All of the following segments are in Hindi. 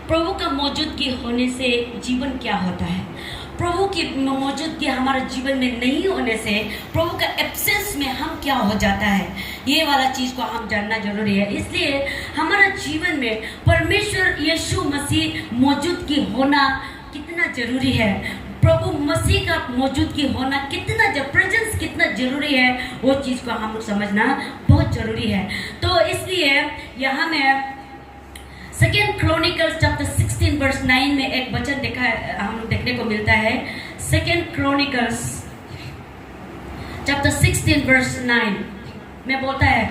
प्रभु का मौजूदगी होने से जीवन क्या होता है, प्रभु की मौजूदगी हमारे जीवन में नहीं होने से प्रभु का एब्सेंस में हम क्या हो जाता है, ये वाला चीज़ को हम जानना जरूरी है। इसलिए हमारा जीवन में परमेश्वर यीशु मसीह मौजूदगी होना कितना जरूरी है, प्रभु मसीह का मौजूदगी होना कितना प्रेजेंस कितना जरूरी है, वो चीज़ को हम समझना बहुत जरूरी है। तो इसलिए यहाँ में 2 Chronicles chapter 16 verse 9 में एक वचन हम देखने को मिलता है। 2 Chronicles chapter 16 verse 9 में बोलता है,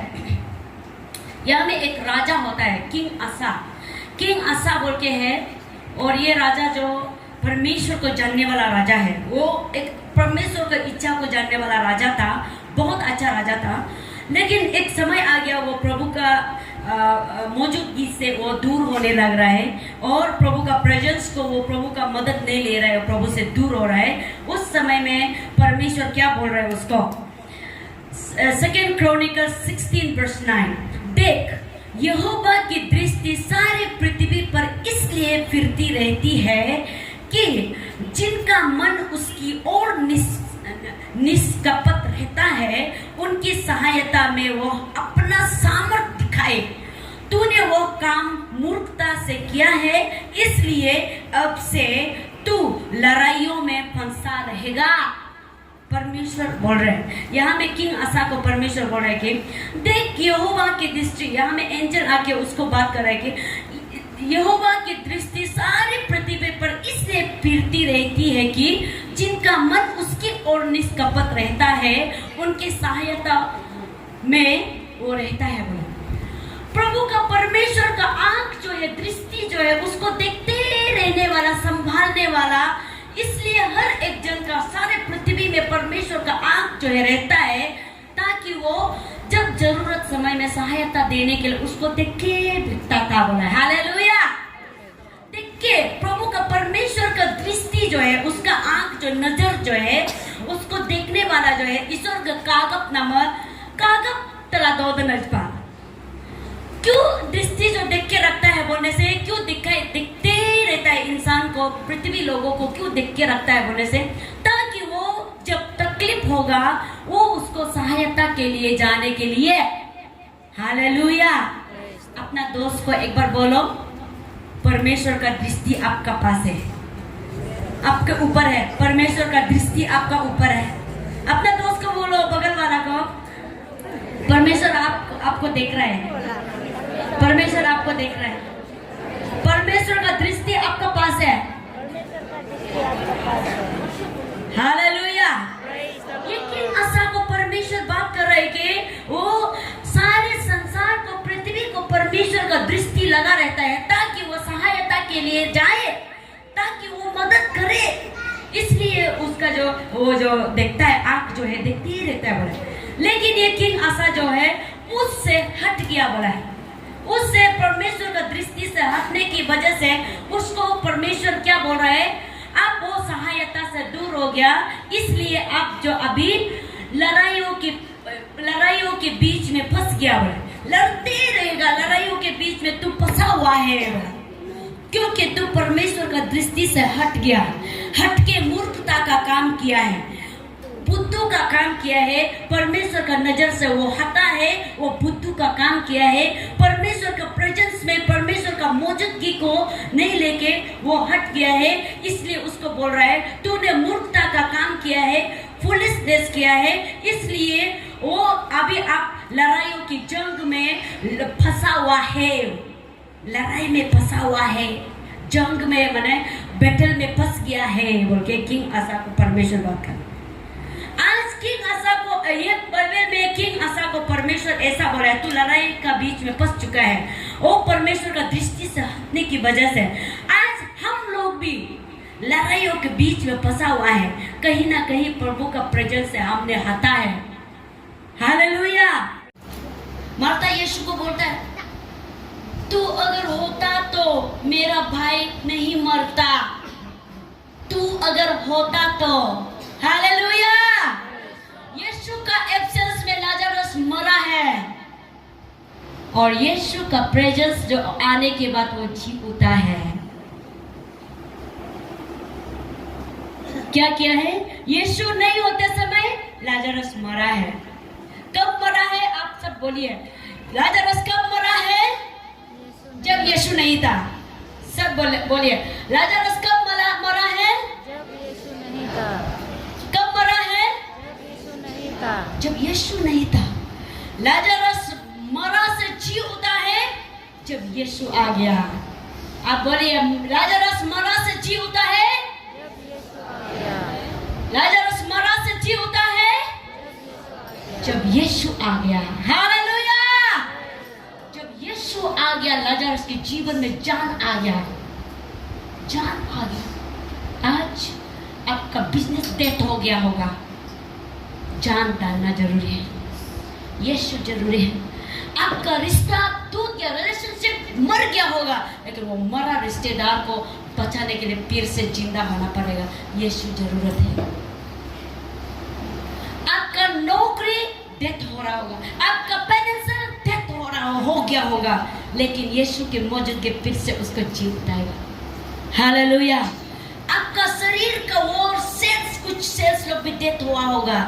यहाँ में एक राजा होता है किंग आसा बोल के है, और ये राजा जो परमेश्वर को जानने वाला राजा है, वो एक परमेश्वर की इच्छा को जानने वाला राजा था, बहुत अच्छा राजा था। लेकिन एक समय आ गया वो प्रभु का मौजूदगी से वो दूर होने लग रहा है, और प्रभु का प्रेजेंस को वो प्रभु का मदद नहीं ले रहा है, प्रभु से दूर हो रहा है। उस समय में परमेश्वर क्या बोल रहा है उसको, 2 Chronicles 16 verse 9, देख यहोवा की दृष्टि सारे पृथ्वी पर इसलिए फिरती रहती है कि जिनका मन उसकी ओर निष्कपट रहता है, उनकी सहायता में वो अपना सामर्थ्य दिखाए। तूने वो काम मूर्खता से किया है, इसलिए अब से तू लड़ाइयों में फंसा रहेगा। परमेश्वर बोल रहे हैं यहाँ में, किंग आसा को परमेश्वर बोल रहे हैं कि देख यहोवा की दृष्टि, यहाँ में एंजल आके उसको बात कर रहा है कि यहोवा की दृष्टि सारी पृथ्वी पर इसलिए फिरती रहती है कि जिनका मन उसकी ओर निष्कपट रहता है, उनकी सहायता में वो रहता है। बोला प्रभु का, परमेश्वर का आंख जो है, दृष्टि जो है, उसको देखते रहने वाला, संभालने वाला, इसलिए हर एक जन का सारे पृथ्वी में परमेश्वर का आंख जो है रहता है, ताकि वो जब जरूरत समय में सहायता देने के लिए उसको देख के भिड़ता था। बोला हालेलुया, देख के प्रभु का, परमेश्वर का दृष्टि जो है, उसका आंख जो, नजर जो है, उसको देखने वाला जो है, ईश्वर का कागप नामक कागप तला दो नजबा, क्यों दृष्टि जो देख के रखता है बोलने से, क्यों दिखते रहता है इंसान को, पृथ्वी लोगों को क्यों देख के रखता है बोलने से, ताकि वो जब तकलीफ होगा वो उसको सहायता के लिए जाने के लिए। हालेलुया। अपना दोस्त को एक बार बोलो, परमेश्वर का दृष्टि आपका पास है, आपके ऊपर है, परमेश्वर का दृष्टि आपका ऊपर है। अपना दोस्त को बोलो, बगल वाला को, परमेश्वर आपको देख रहा है, परमेश्वर आपको देख रहा है, परमेश्वर का दृष्टि आपका पास है। हालेलुया। ये किंग आसा को परमेश्वर बात कर रहे हैं कि वो सारे संसार को, पृथ्वी को परमेश्वर का दृष्टि लगा रहता है, ताकि वो सहायता के लिए जाए, ताकि वो मदद करे। इसलिए उसका जो वो जो देखता है, आंख जो है देखती ही रहता है बोला। लेकिन ये किंग आसा जो है उससे हट गया बोला है, उससे परमेश्वर का दृष्टि से हटने की वजह से उसको परमेश्वर क्या बोल रहा है, आप वो सहायता से दूर हो गया, इसलिए आप जो अभी लड़ाइयों के बीच में फंस गया बोला, लड़ते रहेगा, लड़ाइयों के बीच में तू फंसा हुआ है बोला, क्योंकि तू परमेश्वर का दृष्टि से हट गया, हट के मूर्खता का काम किया है, बुद्धू का काम किया है, परमेश्वर का नजर से वो हटा है, वो बुद्धू का काम किया है, परमेश्वर का प्रेजेंस में, परमेश्वर का मौजूदगी को नहीं लेके वो हट गया है। इसलिए उसको बोल रहा है तूने मूर्खता का काम किया है, फुलिशनेस किया है, इसलिए वो अभी आप लड़ाइयों की जंग में फंसा हुआ है, लड़ाई में फंसा हुआ है, जंग में माने बैटल में फंस गया है बोल के किंग आसा को परमेश्वर बात कर। आज किंग आसा को, ये बाइबल में किंग आसा को परमेश्वर ऐसा बोला है, तू लड़ाई का बीच में फंस चुका है, वो परमेश्वर का दृष्टि से हटने की वजह से आज हम लोग भी लड़ाइयों के बीच में फंसा हुआ है, कहीं ना कहीं प्रभु का प्रेजेंस से हमने हटा है। हालेलुया। मार्था यीशु को बोलता है, तू अगर होता तो मेरा भाई नहीं मरता, तू अगर होता तो। हालेलुया। यीशु का एब्सेंस में लाजरस मरा है, और यीशु का प्रेजेंस जो आने के बाद वो जी उठा है। क्या किया है? यीशु नहीं होते समय लाजरस मरा है। कब मरा है? आप सब बोलिए, लाजरस कब मरा है? जब यीशु नहीं था। सब बोलिए, लाजरस कब मरा है? जब यीशु नहीं था। कब मरा है? जब यीशु नहीं था। जब यीशु नहीं था। लाजरस मरा से जी उठा है जब यीशु आ गया। आप बोलिए, लाजरस मरा से जी उठा है जब यीशु आ गया। लाजरस मरा से जी उठा है जब यीशु आ गया। हालेलुया! जब यीशु आ गया, लाजरस के जीवन में जान आ गया। जान आ गया। आज आपका बिजनेस डेथ हो गया होगा, जान डालना जरूरी है। यीशु जरूरी है। आपका रिश्ता टूट गया, रिलेशनशिप मर गया होगा, लेकिन वो मरा रिश्तेदार को बचाने के लिए फिर से जिंदा होना पड़ेगा। यीशु जरूरत है। आपका नौकरी डेथ हो रहा होगा, आपका फाइनेंशियल डेथ हो गया होगा, लेकिन यीशु के मौजूदगी फिर से उसको जी उठाएगा। हालेलुया! आपका शरीर का वो सेल्स, कुछ सेल्स लोग भी डेथ हुआ होगा,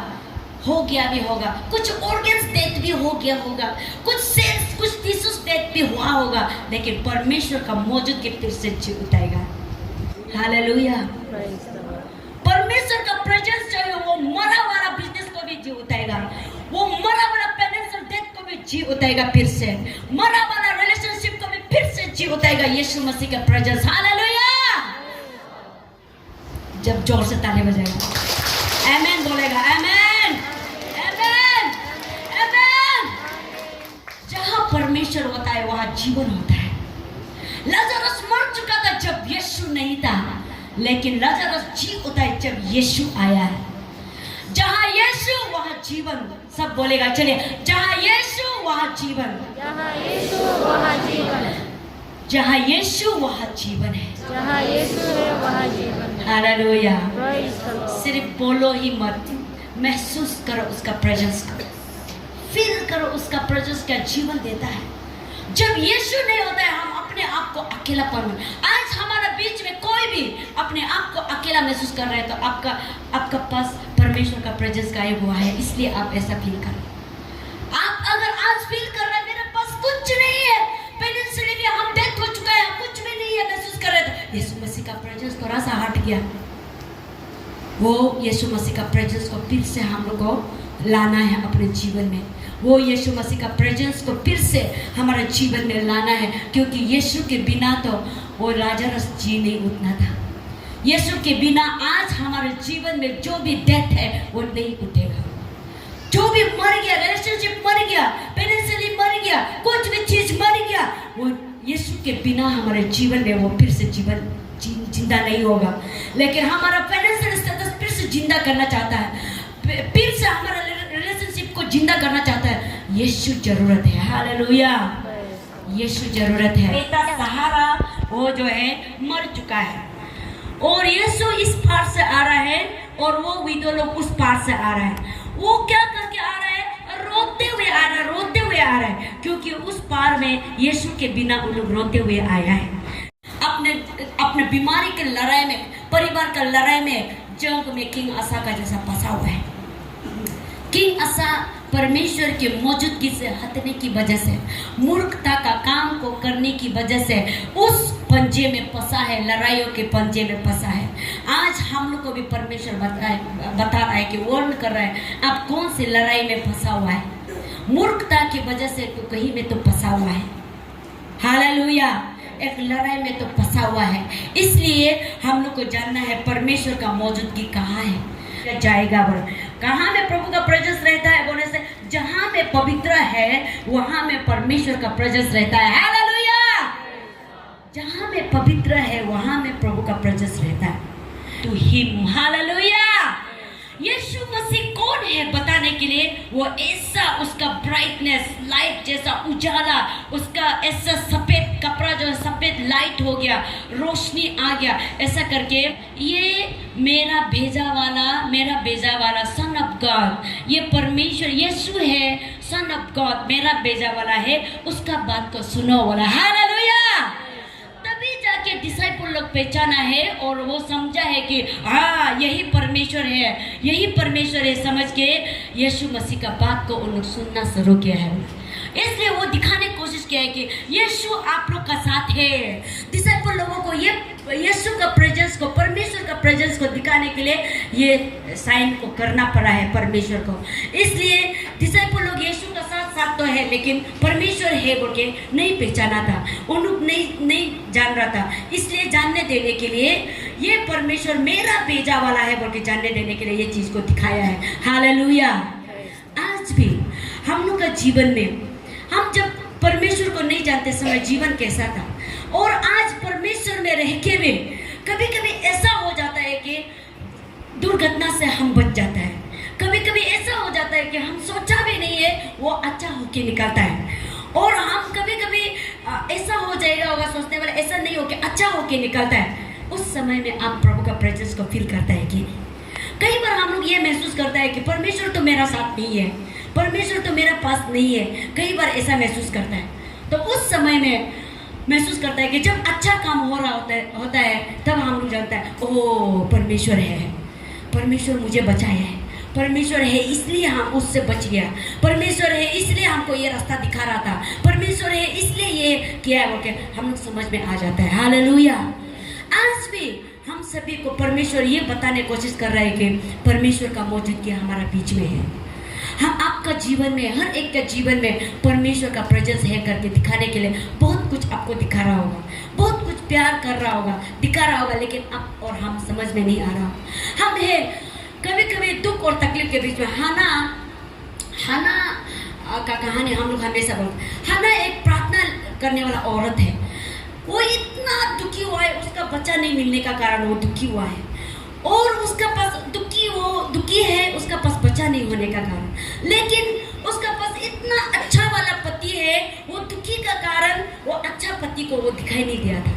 हो गया भी होगा, कुछ ऑर्गन्स डेथ भी हो गया होगा, कुछ सेल्स, कुछ टिश्यूज डेथ भी हुआ होगा, लेकिन परमेश्वर का मौजूदगी फिर से जी उठाएगा। हालेलुया! परमेश्वर का प्रेजेंस जो है वो मरा वाला बिजनेस को भी जी उठाएगा, वो मरा वाला फाइनेंशियल डेथ को भी जी उठाएगा, फिर से मरा वाला रिलेशनशिप को भी फिर से जी उठाएगा। यीशु मसीह का प्रेजेंस। हालेलुया! जब जोर से ताली बजाएगा, आमेन बोलेगा, आमेन, आमेन, आमेन। जहां परमेश्वर होता है वहां जीवन होता है। लाजरस मर चुका था जब यीशु नहीं था, लेकिन लाजरस जी उठा है जब यीशु आया है। जहां यीशु वहां जीवन। सब बोलेगा, चलिए, जहां यीशु वहां जीवन। जहाँ यीशु वहाँ जीवन। जहां यीशु वहां जीवन है। जहाँ यीशु है वहाँ जीवन है। हालेलुया! Praise the Lord. सिर्फ बोलो ही मत, महसूस करो उसका प्रेजेंस को, फील करो उसका प्रेजेंस क्या जीवन देता है। जब यीशु नहीं होता है हम अपने आप को अकेलापन में। आज हमारे बीच में कोई भी अपने आप को अकेला महसूस कर रहे हैं तो आपका पास परमेश्वर का प्रेजेंस गायब हुआ है, इसलिए आप ऐसा फील कर रहे हैं। आप अगर आज फील कर रहे हैं मेरे पास कुछ नहीं है, फाइनेंशियली भी हम डेथ हो चुका है, कुछ भी नहीं है, महसूस कर रहे हैं, तो यीशु मसीह का प्रेजेंस थोड़ा सा हट गया। वो यीशु मसीह का प्रेजेंस को फिर से हम लोग को लाना है अपने जीवन में। वो यीशु मसीह का प्रेजेंस को फिर से हमारे जीवन में लाना है, क्योंकि यीशु के बिना तो वो लाजरस जी नहीं उठना था। यीशु के बिना आज हमारे जीवन में जो भी डेथ है वो नहीं उठेगा। जो भी मर गया, रिलेशनशिप मर गया, फाइनेंशियली मर गया, कुछ भी चीज मर गया, वो यीशु के बिना हमारे जीवन में वो फिर से जीवन जिंदा नहीं होगा। लेकिन हमारा फाइनेंशियल स्टेटस फिर से जिंदा करना चाहता है, फिर से हमारा रिलेशनशिप को जिंदा करना चाहता है। यीशु जरूरत है। हालेलुया! यीशु जरूरत है। बेटा सहारा वो जो है मर चुका है और यीशु इस पार से आ रहा है और वो विधवा लोग उस पार से आ रहा है। वो क्या करके आ रहा है? रोते हुए आ रहा है, रोते हुए आ रहा है, क्योंकि उस पार में यीशु के बिना उन लोग रोते हुए आया है। अपने बीमारी के लड़ाई में, परिवार का लड़ाई में जंग में किंग आसा का जैसा फंसा हुआ है। किंग आसा परमेश्वर के मौजूदगी से हटने की वजह से, मूर्खता का काम को करने की वजह से उस पंजे में फंसा है, लड़ाइयों के पंजे में फंसा है। आज हम लोग को भी परमेश्वर बता रहा है कि वार्न कर रहा है, आप कौन सी लड़ाई में फंसा हुआ है। मूर्खता की वजह से तो कहीं में तो फंसा हुआ है। हालेलुया! एक लड़ाई में तो फंसा हुआ है। इसलिए हम लोग को जानना है परमेश्वर का मौजूदगी कहाँ है। जाएगा बोल, कहाँ में प्रभु का प्रेजेंस रहता है बोलने से, जहाँ में पवित्र है वहाँ में परमेश्वर का प्रेजेंस रहता है। हालेलुया! जहाँ में पवित्र है वहाँ में प्रभु का प्रेजेंस रहता है। To him. हालेलुया! यीशु मसीह कौन है बताने के लिए, वो ऐसा उसका ब्राइटनेस, लाइट जैसा उजाला, उसका ऐसा सफेद कपड़ा जो सफेद लाइट हो गया, रोशनी आ गया, ऐसा करके ये मेरा भेजा वाला सन ऑफ गॉड, ये परमेश्वर यीशु है, सन ऑफ गॉड, मेरा भेजा वाला है, उसका बात को सुनो बोला। हालेलुया! तभी जाके डिसाइपल डिसाइपल लोग पहचाना है और वो समझा है कि हाँ यही परमेश्वर है, यही परमेश्वर है, समझ के यीशु मसीह का बात को उन लोग सुनना शुरू किया है। इसलिए वो दिखाने की कोशिश किया है कि यीशु आप लोग का साथ है। डिसाइपल लोगों को ये यीशु का प्रेजेंस को, परमेश्वर का प्रेजेंस को दिखाने के लिए ये साइन को करना पड़ा है परमेश्वर को। इसलिए डिसाइपल लोग यीशु का साथ तो है, लेकिन परमेश्वर है बोल के नहीं पहचाना था, उन लोग नहीं जान रहा था। इसलिए जानने देने के लिए ये परमेश्वर मेरा भेजा वाला है बोल के जानने देने के लिए ये चीज़ को दिखाया है। हालेलुया। आज भी हम लोग का जीवन में हम जब परमेश्वर को नहीं जानते समय जीवन कैसा था, और आज परमेश्वर में रह के भी कभी कभी ऐसा हो जाता है कि दुर्घटना से हम बच जाता है। कभी कभी ऐसा हो जाता है कि हम सोचा भी नहीं है वो अच्छा होके निकलता है, और हम कभी कभी ऐसा हो जाएगा होगा सोचने वाला, ऐसा नहीं होके अच्छा होके निकलता है। उस समय में आप प्रभु का प्रेजेंस को फील करता है कि कई बार हम लोग ये महसूस करता है कि परमेश्वर तो मेरा साथ नहीं है, परमेश्वर तो मेरा पास नहीं है। कई बार ऐसा महसूस करता है। तो उस समय में महसूस करता है कि जब अच्छा काम हो रहा होता है तब हम लोग जानता है ओह परमेश्वर है, परमेश्वर मुझे बचाया है, परमेश्वर है इसलिए हम उससे बच गया, परमेश्वर है इसलिए हमको ये रास्ता दिखा रहा था, परमेश्वर है इसलिए ये किया है बोल हम लोग समझ में आ जाता है। हालेलुया। आज भी हम सभी को परमेश्वर ये बताने की कोशिश कर रहा है कि परमेश्वर का मौजूदगी हमारा बीच में है। हम आपका जीवन में, हर एक के जीवन में परमेश्वर का प्रेजेंस है करके दिखाने के लिए बहुत कुछ आपको दिखा रहा होगा, बहुत कुछ प्यार कर रहा होगा, दिखा रहा होगा, लेकिन आप और हम समझ में नहीं आ रहा। हम है कभी कभी दुख और तकलीफ के बीच में। हाना का कहानी हम लोग हमेशा बोलते। हाना एक प्रार्थना करने वाला औरत है। वो इतना दुखी हुआ है, उसका बच्चा नहीं मिलने का कारण वो दुखी हुआ है, और उसका पास दुखी है उसका पास बच्चा नहीं होने का कारण। लेकिन उसका पास इतना अच्छा वाला पति है, वो दुखी का कारण वो अच्छा पति को वो दिखाई नहीं दिया था।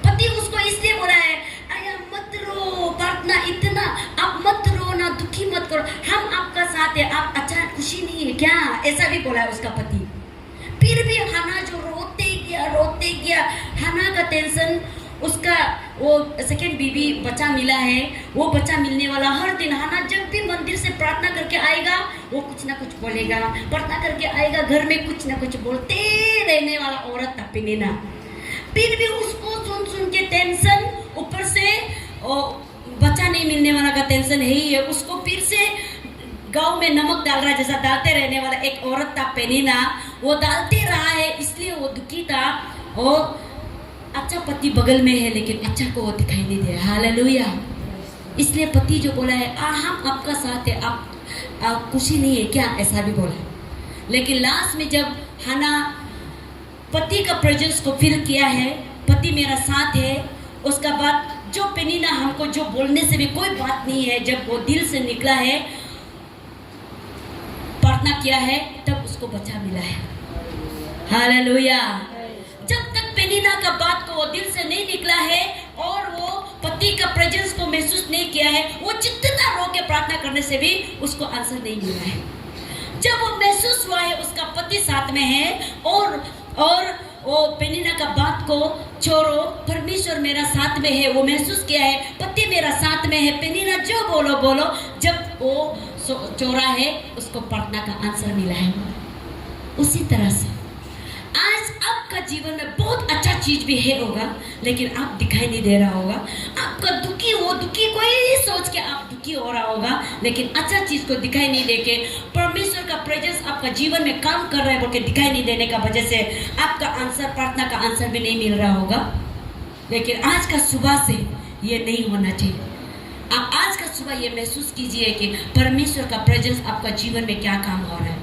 पति उसको इसलिए बोला है अरे मत रो, प्रार्थना इतना आप मत रो ना, दुखी मत करो, हम आपका साथ है, आप अच्छा खुशी नहीं है क्या, ऐसा भी बोला है उसका पति। फिर भी हाना जो रोते गया, हाना का टेंशन, उसका वो सेकेंड बीबी बच्चा मिला है, वो बच्चा मिलने वाला। हर दिन हाना जब भी मंदिर से प्रार्थना करके आएगा वो कुछ ना कुछ बोलेगा, प्रार्थना करके आएगा घर में कुछ ना कुछ बोलते रहने वाला औरत था पेनिना। फिर भी उसको सुन के टेंशन, ऊपर से बच्चा नहीं मिलने वाला का टेंशन है ही है। उसको फिर से गाँव में नमक डाल रहा है जैसा डालते रहने वाला एक औरत था पेनिना, वो डालते रहा है इसलिए वो दुखी था। और अच्छा पति बगल में है लेकिन अच्छा को वो दिखाई नहीं दे। हालेलुया। इसलिए पति जो बोला है हम आपका साथ है, आप खुशी नहीं है क्या, ऐसा भी बोला। लेकिन लास्ट में जब हाना पति का प्रेजेंस को फील किया है, पति मेरा साथ है, उसका बाद जो पेनिना हमको जो बोलने से भी कोई बात नहीं है, जब वो दिल से निकला है, प्रार्थना किया है, तब उसको बच्चा मिला है। हालेलुया। जब तक पेनिना का बात को वो दिल से नहीं निकला है और वो पति का प्रेजेंस को महसूस नहीं किया है, वो जितना रो के प्रार्थना करने से भी उसको आंसर नहीं मिला है। जब वो महसूस हुआ है उसका पति साथ में है और वो पेनिना का बात को छोड़ो, परमेश्वर मेरा साथ में है, वो महसूस किया है पति मेरा साथ में है, पेनिना जो बोलो, जब वो चोरा है उसको प्रार्थना का आंसर मिला है। उसी तरह से आज आपका जीवन में बहुत अच्छा चीज भी है होगा, लेकिन आप दिखाई नहीं दे रहा होगा। आपका दुखी कोई सोच के आप दुखी हो रहा होगा, लेकिन अच्छा चीज को दिखाई नहीं देके परमेश्वर का प्रेजेंस आपका जीवन में काम कर रहा है बोल के दिखाई नहीं देने का वजह से आपका आंसर, प्रार्थना का आंसर भी नहीं मिल रहा होगा। लेकिन आज का सुबह से ये नहीं होना चाहिए। आप आज का सुबह ये महसूस कीजिए कि परमेश्वर का प्रेजेंस आपका जीवन में क्या काम हो रहा है।